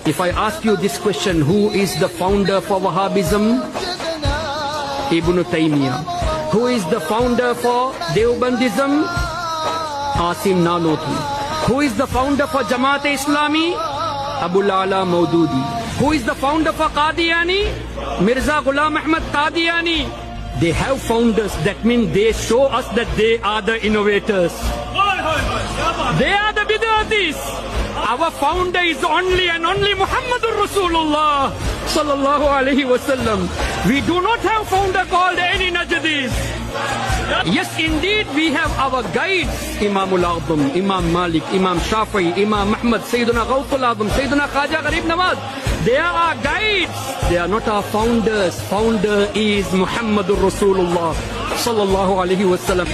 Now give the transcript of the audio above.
If I ask you this question, who is the founder for Wahhabism? Ibn Taymiyyah. Who is the founder for Deobandism? Asim Nanotwi. Who is the founder for Jamaat-e-Islami? Abul Ala Maududi. Who is the founder for Qadiani? Mirza Ghulam Ahmad Qadiani. They have founders. That means they show us that they are the innovators. They are the bid'atis. Our founder is only and only Muhammadur Rasulullah sallallahu alaihi wasallam. We do not have founder called any Najdis. Yes, indeed, we have our guides. Imam al-Azam, Imam Malik, Imam Shafi'i, Imam Ahmad, Sayyiduna Ghawthul Azam, Sayyiduna Khaja Gharib Nawaz. They are our guides. They are not our founders. Founder is Muhammadur Rasulullah sallallahu alaihi wasallam.